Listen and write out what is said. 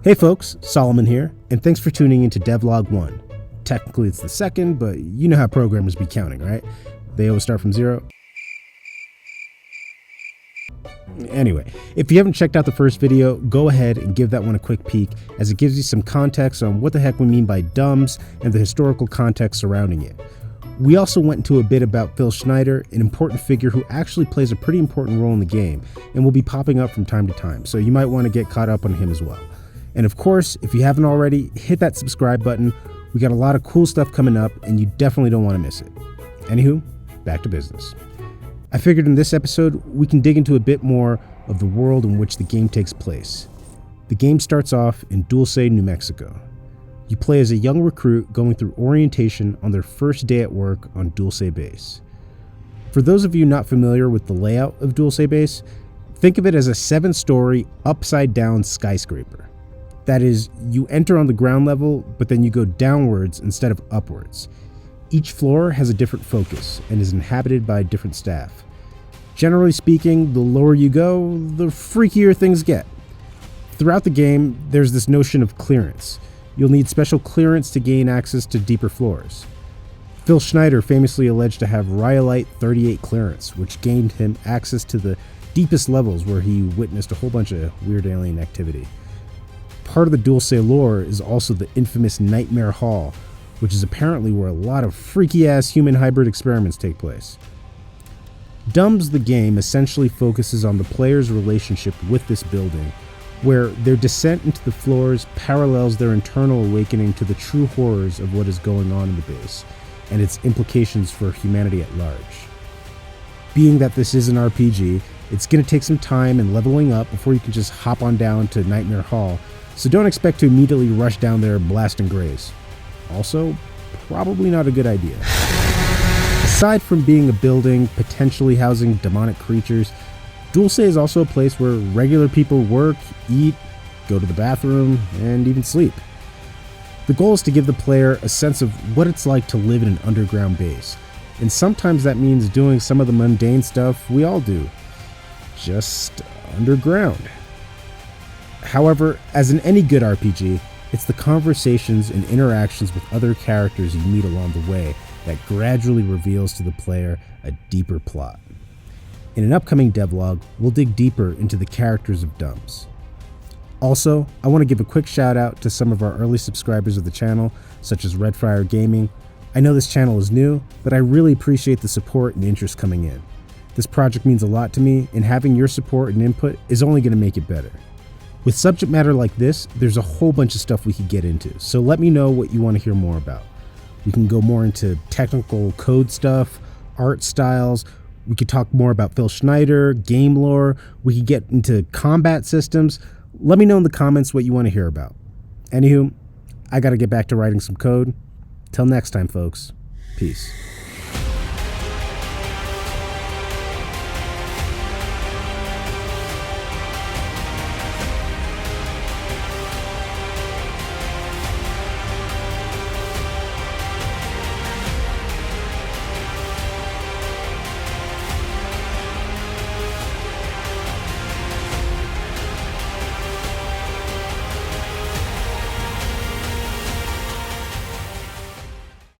Hey folks, Solomon here, and thanks for tuning into Devlog 1. Technically it's the second, but you know how programmers be counting, right? They always start from 0. Anyway, if you haven't checked out the first video, go ahead and give that one a quick peek, as it gives you some context on what the heck we mean by D.U.M.B.S and the historical context surrounding it. We also went into a bit about Phil Schneider, an important figure who actually plays a pretty important role in the game, and will be popping up from time to time, so you might want to get caught up on him as well. And of course, if you haven't already, hit that subscribe button. We got a lot of cool stuff coming up, and you definitely don't want to miss it. Anywho, back to business. I figured in this episode, we can dig into a bit more of the world in which the game takes place. The game starts off in Dulce, New Mexico. You play as a young recruit going through orientation on their first day at work on Dulce Base. For those of you not familiar with the layout of Dulce Base, think of it as a 7-story, upside-down skyscraper. That is, you enter on the ground level, but then you go downwards instead of upwards. Each floor has a different focus and is inhabited by different staff. Generally speaking, the lower you go, the freakier things get. Throughout the game, there's this notion of clearance. You'll need special clearance to gain access to deeper floors. Phil Schneider famously alleged to have Rhyolite 38 clearance, which gained him access to the deepest levels where he witnessed a whole bunch of weird alien activity. Part of the Dulce lore is also the infamous Nightmare Hall, which is apparently where a lot of freaky-ass human hybrid experiments take place. D.U.M.B.S, the game, essentially focuses on the player's relationship with this building, where their descent into the floors parallels their internal awakening to the true horrors of what is going on in the base, and its implications for humanity at large. Being that this is an RPG, it's going to take some time and leveling up before you can just hop on down to Nightmare Hall, so don't expect to immediately rush down there blasting grays. Also, probably not a good idea. Aside from being a building potentially housing demonic creatures, Dulce is also a place where regular people work, eat, go to the bathroom, and even sleep. The goal is to give the player a sense of what it's like to live in an underground base, and sometimes that means doing some of the mundane stuff we all do, just underground. However, as in any good RPG, it's the conversations and interactions with other characters you meet along the way that gradually reveals to the player a deeper plot. In an upcoming devlog, we'll dig deeper into the characters of D.U.M.B.S. Also, I want to give a quick shout out to some of our early subscribers of the channel, such as Redfire Gaming. I know this channel is new, but I really appreciate the support and interest coming in. This project means a lot to me, and having your support and input is only going to make it better. With subject matter like this, there's a whole bunch of stuff we could get into, so let me know what you want to hear more about. We can go more into technical code stuff, art styles, we could talk more about Phil Schneider, game lore, we could get into combat systems. Let me know in the comments what you want to hear about. Anywho, I gotta get back to writing some code. Till next time, folks. Peace.